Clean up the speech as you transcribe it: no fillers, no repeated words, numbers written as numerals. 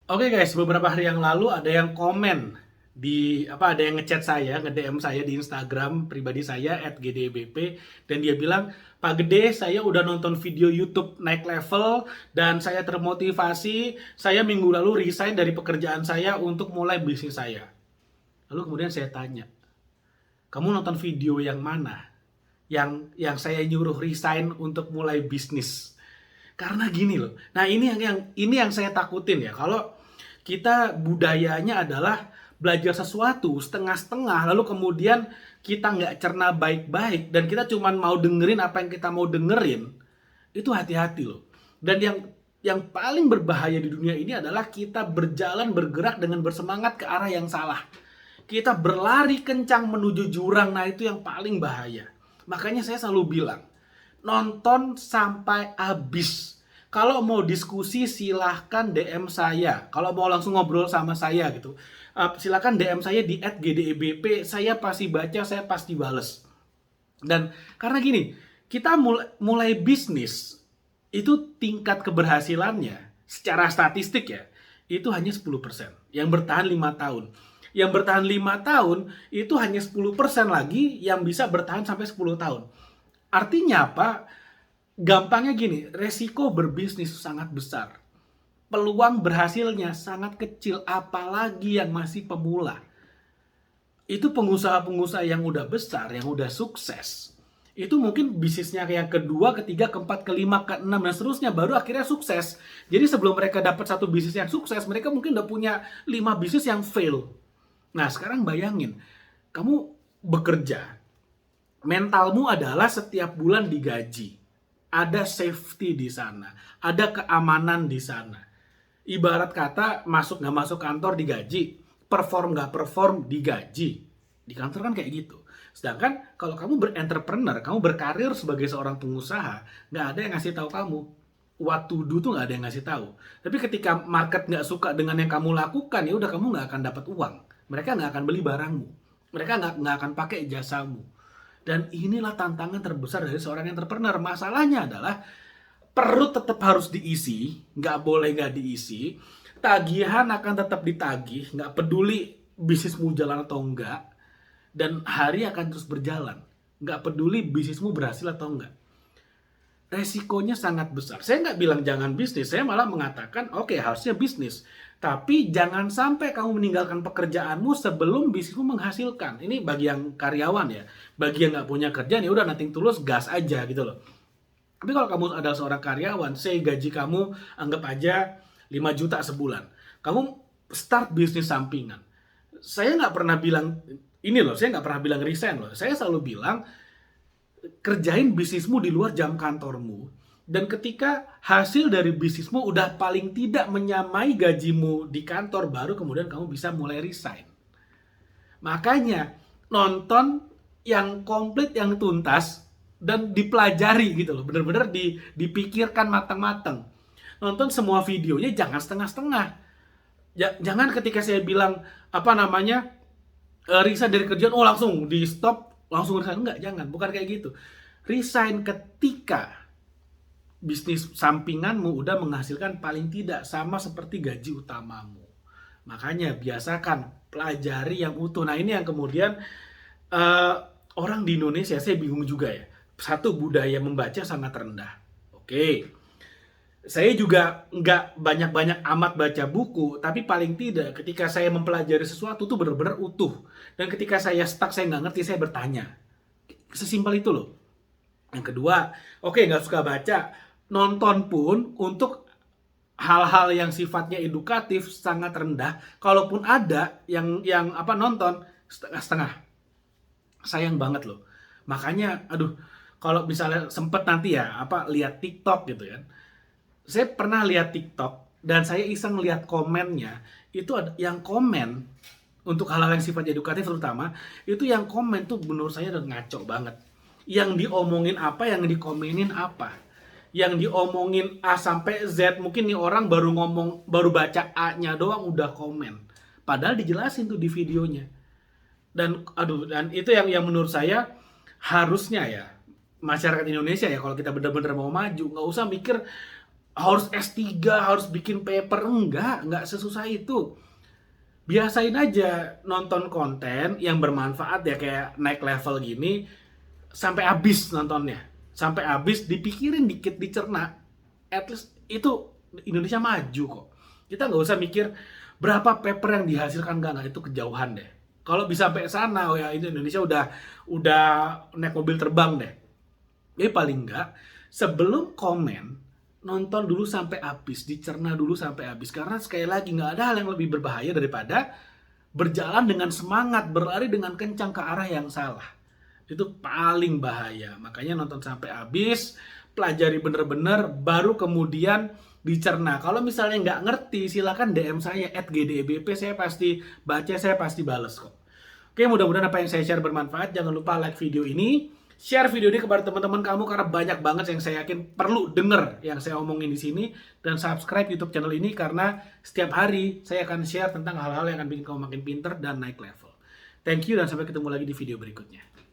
Oke guys, beberapa hari yang lalu ada yang komen ada yang ngechat saya, nge-DM saya di Instagram pribadi saya @gdbp, dan dia bilang, "Pak Gede, saya udah nonton video YouTube naik level dan saya termotivasi. Saya minggu lalu resign dari pekerjaan saya untuk mulai bisnis saya." Lalu kemudian saya tanya, "Kamu nonton video yang mana? Yang saya nyuruh resign untuk mulai bisnis?" Karena gini loh. Nah, ini yang saya takutin ya. Kalau kita budayanya adalah belajar sesuatu setengah-setengah, lalu kemudian kita nggak cerna baik-baik dan kita cuman mau dengerin apa yang kita mau dengerin, itu hati-hati loh. Dan yang paling berbahaya di dunia ini adalah kita berjalan bergerak dengan bersemangat ke arah yang salah. Kita berlari kencang menuju jurang, nah itu yang paling bahaya. Makanya saya selalu bilang, nonton sampai habis. Kalau mau diskusi silahkan DM saya. Kalau mau langsung ngobrol sama saya gitu, silahkan DM saya di @gdebp. Saya pasti baca, saya pasti bales. Dan karena gini, kita mulai bisnis itu tingkat keberhasilannya secara statistik ya, itu hanya 10%. Yang bertahan 5 tahun. Yang bertahan 5 tahun itu hanya 10% lagi yang bisa bertahan sampai 10 tahun. Artinya apa? Gampangnya gini, resiko berbisnis sangat besar. Peluang berhasilnya sangat kecil, apalagi yang masih pemula. Itu pengusaha-pengusaha yang udah besar, yang udah sukses, itu mungkin bisnisnya yang kedua, ketiga, keempat, kelima, keenam, dan seterusnya, baru akhirnya sukses. Jadi sebelum mereka dapat satu bisnis yang sukses, mereka mungkin udah punya 5 bisnis yang fail. Nah, sekarang bayangin, kamu bekerja, mentalmu adalah setiap bulan digaji. Ada safety di sana, ada keamanan di sana. Ibarat kata masuk nggak masuk kantor digaji, perform nggak perform digaji. Di kantor kan kayak gitu. Sedangkan kalau kamu berentrepreneur, kamu berkarir sebagai seorang pengusaha, nggak ada yang ngasih tahu kamu. What to do tuh nggak ada yang ngasih tahu. Tapi ketika market nggak suka dengan yang kamu lakukan, ya udah, kamu nggak akan dapat uang. Mereka nggak akan beli barangmu. Mereka nggak akan pakai jasamu. Dan inilah tantangan terbesar dari seorang entrepreneur. Masalahnya adalah perut tetap harus diisi, nggak boleh nggak diisi. Tagihan akan tetap ditagih, nggak peduli bisnismu jalan atau enggak. Dan hari akan terus berjalan, nggak peduli bisnismu berhasil atau enggak. Resikonya sangat besar. Saya nggak bilang jangan bisnis, saya malah mengatakan oke, harusnya bisnis. Tapi jangan sampai kamu meninggalkan pekerjaanmu sebelum bisnismu menghasilkan. Ini bagi yang karyawan ya. Bagi yang nggak punya kerjaan, ya udah, nothing tulus, gas aja gitu loh. Tapi kalau kamu adalah seorang karyawan, say gaji kamu anggap aja 5 juta sebulan. Kamu start bisnis sampingan. Saya nggak pernah bilang ini loh, saya nggak pernah bilang resign loh. Saya selalu bilang kerjain bisnismu di luar jam kantormu. Dan ketika hasil dari bisnismu udah paling tidak menyamai gajimu di kantor, baru kemudian kamu bisa mulai resign. Makanya nonton yang komplit, yang tuntas, dan dipelajari gitu loh, bener-bener dipikirkan matang-matang. Nonton semua videonya, jangan setengah-setengah. Jangan ketika saya bilang resign dari kerjaan, oh langsung di stop, langsung resign. Enggak, jangan, bukan kayak gitu. Resign ketika bisnis sampinganmu udah menghasilkan paling tidak sama seperti gaji utamamu. Makanya biasakan pelajari yang utuh. Nah, ini yang kemudian eh, orang di Indonesia, saya bingung juga ya. Satu, budaya membaca sangat rendah. Oke, saya juga nggak banyak-banyak amat baca buku, tapi paling tidak ketika saya mempelajari sesuatu tuh benar-benar utuh. Dan ketika saya stuck, saya nggak ngerti, saya bertanya. Sesimpel itu loh. Yang kedua, oke, nggak suka baca, nonton pun untuk hal-hal yang sifatnya edukatif sangat rendah. Kalaupun ada yang nonton, setengah-setengah. Sayang banget loh. Makanya aduh, kalau misalnya sempet nanti ya lihat TikTok gitu kan. Saya pernah lihat TikTok dan saya iseng lihat komennya. Itu ada yang komen untuk hal-hal yang sifatnya edukatif, terutama itu yang komen tuh menurut saya udah ngaco banget. Yang diomongin apa, yang dikomenin apa. Yang diomongin A sampai Z, mungkin nih orang baru baca A-nya doang udah komen. Padahal dijelasin tuh di videonya. Dan itu yang menurut saya harusnya ya, masyarakat Indonesia ya, kalau kita benar-benar mau maju, nggak usah mikir harus S3, harus bikin paper. Enggak sesusah itu. Biasain aja nonton konten yang bermanfaat ya, kayak naik level gini, sampai habis nontonnya. Sampai habis, dipikirin dikit, dicerna. At least itu Indonesia maju kok. Kita nggak usah mikir berapa paper yang dihasilkan, nggak, itu kejauhan deh. Kalau bisa sampai sana, oh ya itu Indonesia udah naik mobil terbang deh. Jadi paling nggak sebelum komen, nonton dulu sampai habis, dicerna dulu sampai habis. Karena sekali lagi nggak ada hal yang lebih berbahaya daripada berjalan dengan semangat, berlari dengan kencang ke arah yang salah. Itu paling bahaya. Makanya nonton sampai habis, pelajari bener-bener, baru kemudian dicerna. Kalau misalnya nggak ngerti, silakan DM saya @gdebp, saya pasti baca, saya pasti bales kok. Oke, mudah-mudahan apa yang saya share bermanfaat. Jangan lupa like video ini, share video ini kepada teman-teman kamu, karena banyak banget yang saya yakin perlu denger yang saya omongin di sini. Dan subscribe YouTube channel ini, karena setiap hari saya akan share tentang hal-hal yang akan bikin kamu makin pinter dan naik level. Thank you, dan sampai ketemu lagi di video berikutnya.